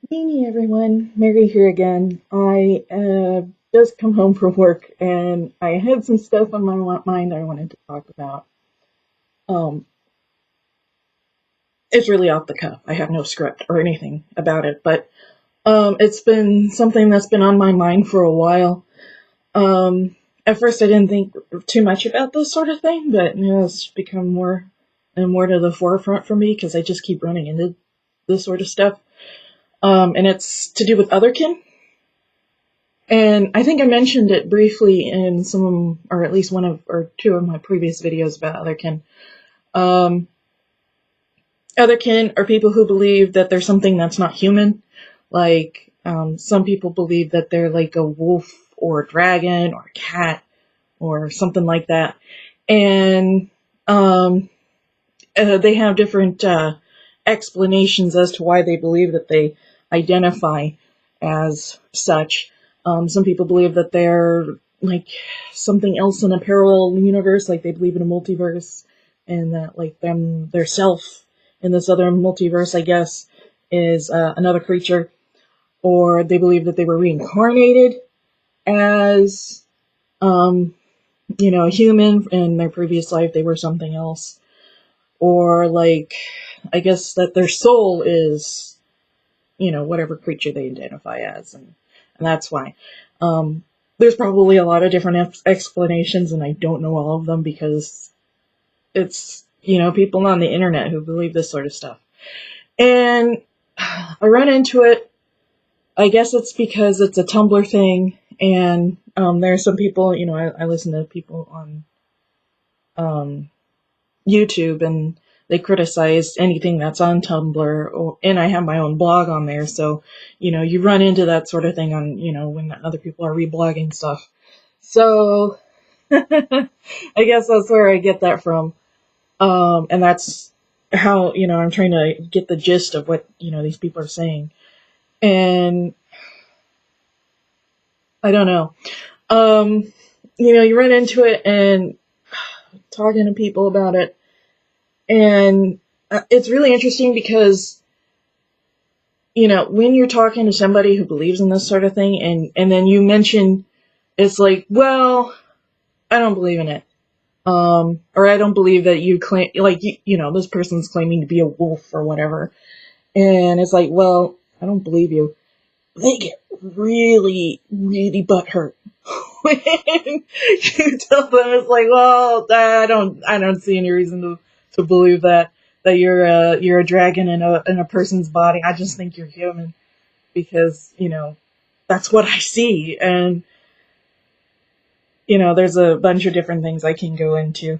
Hey everyone, Mary here again. I just come home from work and I had some stuff on my mind I wanted to talk about. Um, it's really off the cuff. I have no script or anything about it, but it's been something that's been on my mind for a while. At first, I didn't think too much about this sort of thing, but it's become more and more to the forefront for me because I just keep running into this sort of stuff. And it's to do with Otherkin. And I think I mentioned it briefly in some, or at least one of, or two of my previous videos about otherkin. Um, Otherkin are people who believe that there's something that's not human. Like, some people believe that they're like a wolf or a dragon or a cat or something like that. And they have different explanations as to why they believe that they identify as such. Some people believe that they're like something else in a parallel universe, like they believe in a multiverse, and that like their self in this other multiverse, I guess, is another creature, or they believe that they were reincarnated as a human in their previous life. They were something else, or like I guess that their soul is whatever creature they identify as, and that's why. Um, there's probably a lot of different explanations, and I don't know all of them because it's people on the internet who believe this sort of stuff. And I run into it. I guess it's because it's a Tumblr thing, and there are some people. I listen to people on um, YouTube, and they criticize anything that's on Tumblr, and I have my own blog on there, so you run into that sort of thing on when other people are reblogging stuff. So I guess that's where I get that from, and that's how I'm trying to get the gist of what these people are saying, and I don't know. You run into it and talking to people about it, and it's really interesting because when you're talking to somebody who believes in this sort of thing, and then you mention, it's like, well, I don't believe in it. Or I don't believe that you claim, like, this person's claiming to be a wolf or whatever. And it's like, well, I don't believe you. They get really, really butthurt when you tell them. It's like, well, I don't see any reason to believe that you're a dragon in a person's body. I just think you're human because that's what I see, and there's a bunch of different things I can go into.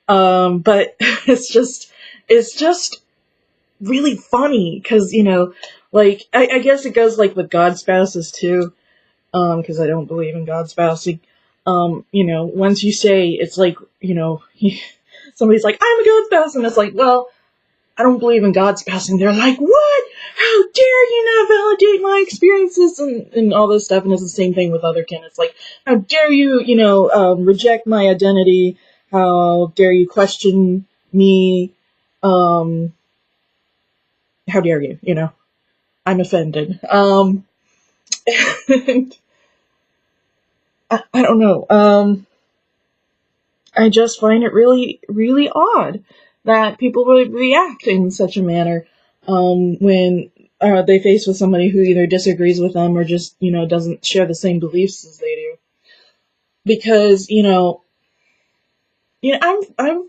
But it's just really funny because like I guess it goes like with God spouses too, because I don't believe in God spousing. Once you say it's like somebody's like, I'm a God spouse, and it's like, well, I don't believe in God spousing. They're like, what? How dare you not validate my experiences and all this stuff. And it's the same thing with Otherkin. It's like, how dare you, reject my identity? How dare you question me? Um, how dare you? I'm offended. And I don't know. I just find it really, really odd that people would react in such a manner when they face with somebody who either disagrees with them or just doesn't share the same beliefs as they do. Because I've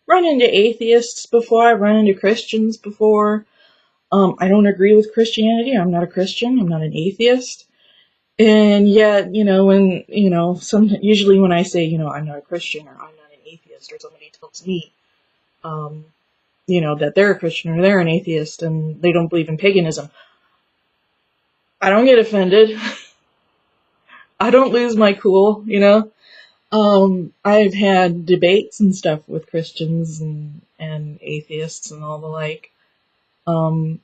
run into atheists before. I've run into Christians before. I don't agree with Christianity. I'm not a Christian. I'm not an atheist. And yet, when usually when I say I'm not a Christian or I'm not an atheist, or somebody tells me um, that they're a Christian or they're an atheist and they don't believe in paganism, I don't get offended. I don't lose my cool. I've had debates and stuff with Christians and atheists and all the like. And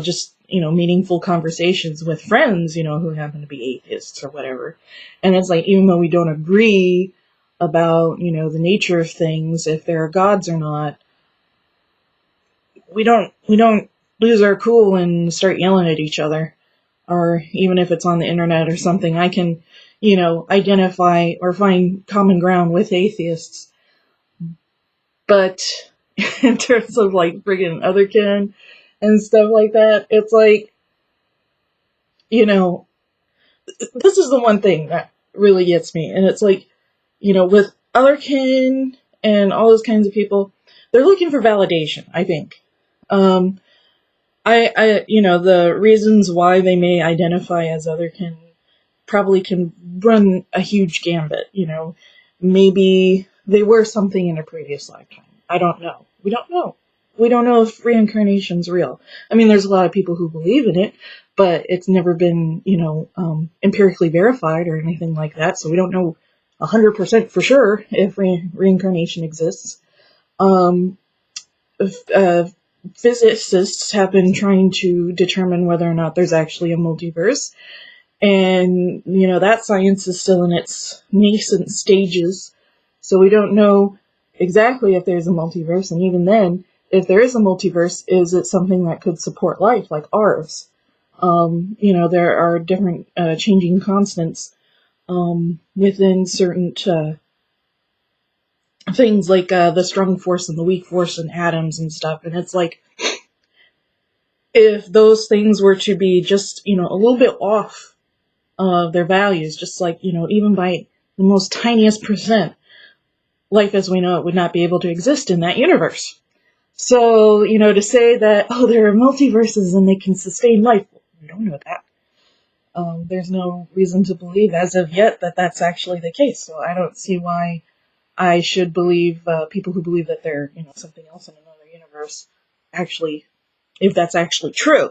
just meaningful conversations with friends, who happen to be atheists or whatever. And it's like, even though we don't agree about, the nature of things, if there are gods or not, we don't lose our cool and start yelling at each other. Or even if it's on the internet or something, I can, identify or find common ground with atheists. But in terms of like friggin' Otherkin and stuff like that, it's like, this is the one thing that really gets me. And it's like, with Otherkin and all those kinds of people, they're looking for validation, I think. The reasons why they may identify as Otherkin probably can run a huge gambit. Maybe they were something in a previous lifetime. I don't know. We don't know. We don't know if reincarnation's real. I mean, there's a lot of people who believe in it, but it's never been, empirically verified or anything like that. So we don't know 100% for sure if reincarnation exists. Physicists have been trying to determine whether or not there's actually a multiverse. And, that science is still in its nascent stages. So we don't know exactly if there's a multiverse. And even then, if there is a multiverse, is it something that could support life like ours? There are different changing constants within certain things like the strong force and the weak force and atoms and stuff. And it's like, if those things were to be just, a little bit off of their values, just like, even by the most tiniest percent, life as we know it would not be able to exist in that universe. So, to say that, there are multiverses and they can sustain life, we don't know that. There's no reason to believe as of yet that that's actually the case. So I don't see why I should believe people who believe that they're, something else in another universe, actually, if that's actually true.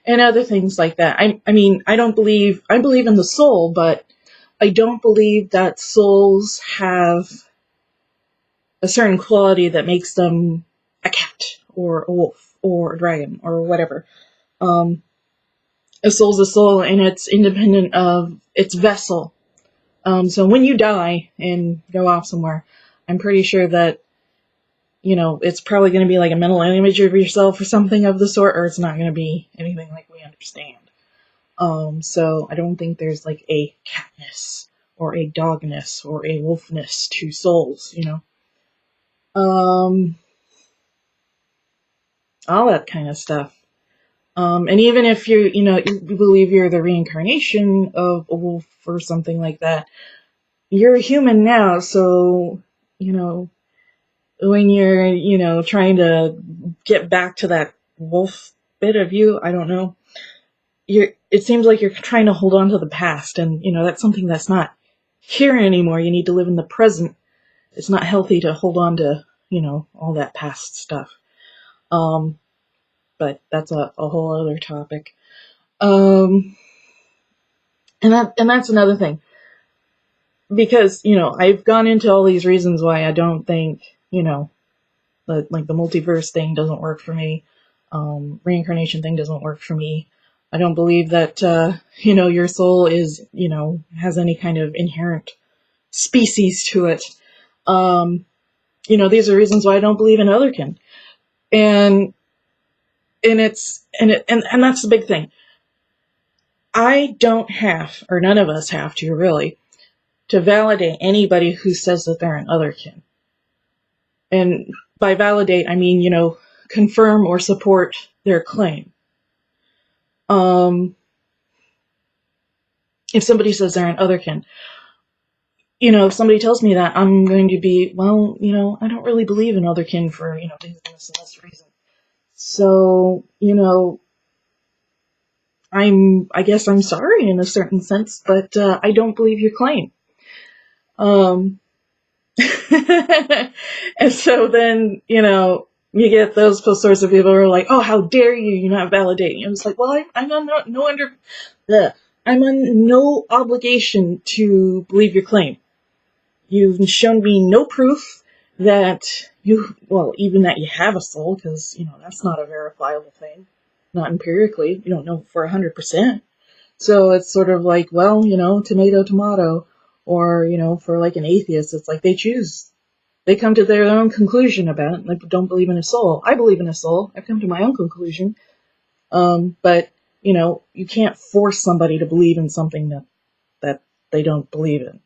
And other things like that. I believe in the soul, but I don't believe that souls have a certain quality that makes them a cat or a wolf or a dragon or whatever. A soul's a soul, and it's independent of its vessel. So when you die and go off somewhere, I'm pretty sure that, it's probably going to be like a mental image of yourself or something of the sort, or it's not going to be anything like we understand. So I don't think there's like a catness or a dogness or a wolfness to souls, all that kind of stuff. And even if you believe you're the reincarnation of a wolf or something like that, you're a human now, so, when you're, trying to get back to that wolf bit of you, I don't know, it seems like you're trying to hold on to the past, and, that's something that's not here anymore. You need to live in the present. It's not healthy to hold on to, all that past stuff. But that's a whole other topic. And that's another thing. Because, I've gone into all these reasons why I don't think, the multiverse thing doesn't work for me. Reincarnation thing doesn't work for me. I don't believe that, your soul is, has any kind of inherent species to it. These are reasons why I don't believe in Otherkin. And that's the big thing. I don't have, or none of us have to really, to validate anybody who says that they're an Otherkin. And by validate, I mean, confirm or support their claim. If somebody says they're an Otherkin, if somebody tells me that, I'm going to be, well, I don't really believe in Otherkin for, this and this reason. So, I guess I'm sorry in a certain sense, but I don't believe your claim. And so then, you get those sorts of people who are like, oh, how dare you, you're not validating. And it's like, well, I'm on no obligation to believe your claim. You've shown me no proof that even that you have a soul, because, that's not a verifiable thing. Not empirically. You don't know for 100%. So it's sort of like, well, tomato, tomato. Or, for like an atheist, it's like they choose They come to their own conclusion about it. They don't believe in a soul. I believe in a soul. I've come to my own conclusion. But, you can't force somebody to believe in something that they don't believe in.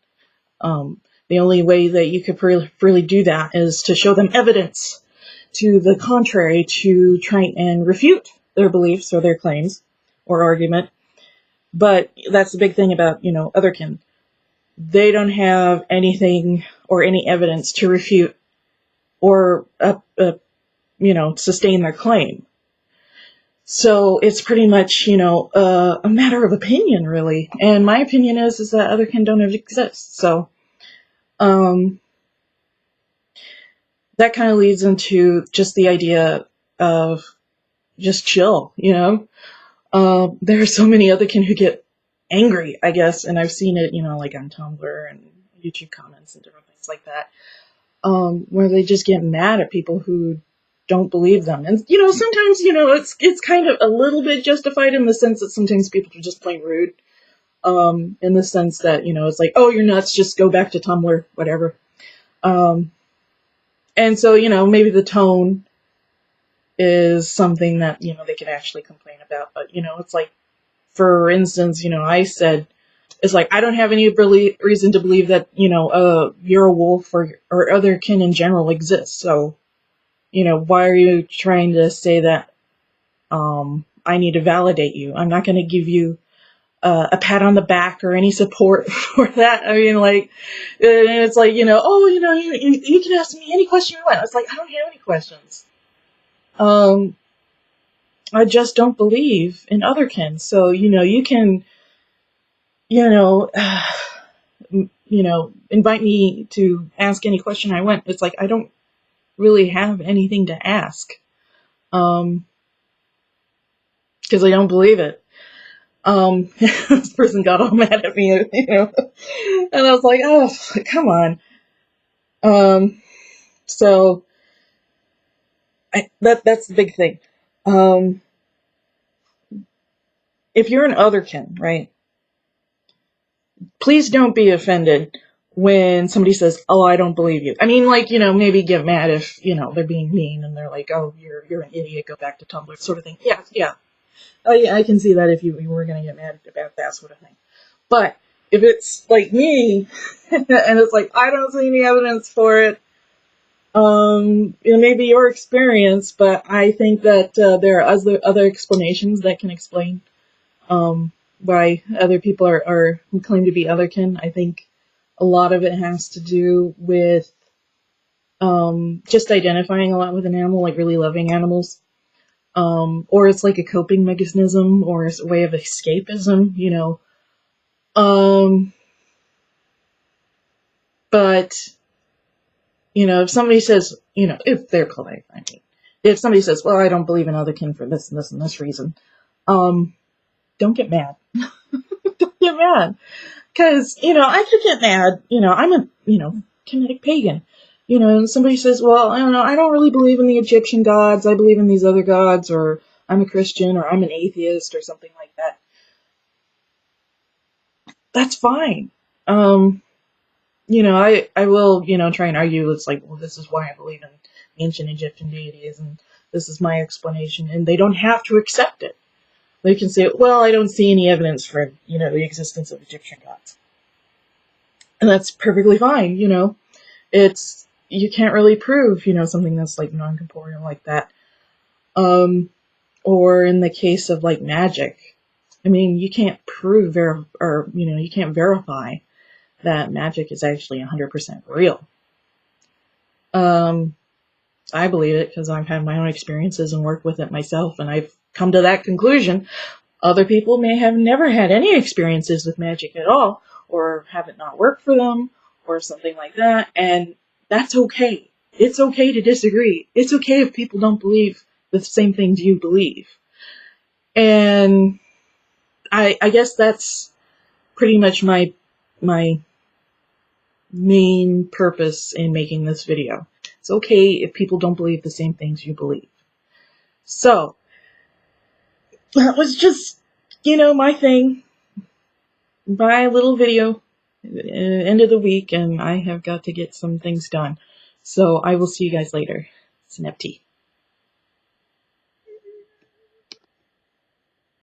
The only way that you could really do that is to show them evidence to the contrary, to try and refute their beliefs or their claims or argument. But that's the big thing about, Otherkin. They don't have anything or any evidence to refute or, sustain their claim. So it's pretty much, a matter of opinion, really. And my opinion is that Otherkin don't exist. So, that kind of leads into just the idea of just chill, there are so many Otherkin who get angry, I guess, and I've seen it, like on Tumblr and YouTube comments and different things like that, where they just get mad at people who don't believe them. And, sometimes, it's kind of a little bit justified in the sense that sometimes people are just plain rude, in the sense that, it's like, oh, you're nuts, just go back to Tumblr, whatever. And so, maybe the tone is something that, they can actually complain about. But, it's like, for instance, I said, it's like, I don't have any reason to believe that, you're a wolf or Otherkin in general exists. So, why are you trying to say that I need to validate you? I'm not going to give you a pat on the back or any support for that. I mean, like, it's like, oh, you can ask me any question you want. It's like, I don't have any questions. I just don't believe in Otherkin. So, you can, invite me to ask any question I want. It's like, I don't really have anything to ask. Because I don't believe it. This person got all mad at me, and I was like, oh, come on. So that's the big thing. If you're an Otherkin, right, please don't be offended when somebody says, oh, I don't believe you. I mean, like, maybe get mad if, they're being mean and they're like, oh, you're an idiot, go back to Tumblr, sort of thing. Yeah. Oh, yeah, I can see that if you were going to get mad about that sort of thing. But if it's like me, and it's like, I don't see any evidence for it, it may be your experience, but I think that there are other explanations that can explain why other people are claim to be Otherkin. I think a lot of it has to do with just identifying a lot with an animal, like really loving animals. Or it's like a coping mechanism or a way of escapism, But, if somebody says, if they're polite, I mean, if somebody says, well, I don't believe in Otherkin for this and this and this reason, don't get mad. Don't get mad. Because, I could get mad, I'm a, Kemetic pagan. And somebody says, well, I don't know, I don't really believe in the Egyptian gods, I believe in these other gods, or I'm a Christian, or I'm an atheist, or something like that. That's fine. I will, try and argue, it's like, well, this is why I believe in ancient Egyptian deities, and this is my explanation, and they don't have to accept it. They can say, well, I don't see any evidence for, the existence of Egyptian gods. And that's perfectly fine, It's, you can't really prove, something that's like non-corporeal like that. Or in the case of like magic, I mean, you can't prove you can't verify that magic is actually 100% real. I believe it because I've had my own experiences and worked with it myself, and I've come to that conclusion. Other people may have never had any experiences with magic at all, or have it not worked for them, or something like that, and that's okay. It's okay to disagree. It's okay if people don't believe the same things you believe. And I guess that's pretty much my main purpose in making this video. It's okay if people don't believe the same things you believe. So, that was just, my thing. My little video, end of the week, and I have got to get some things done. So I will see you guys later. Snepty.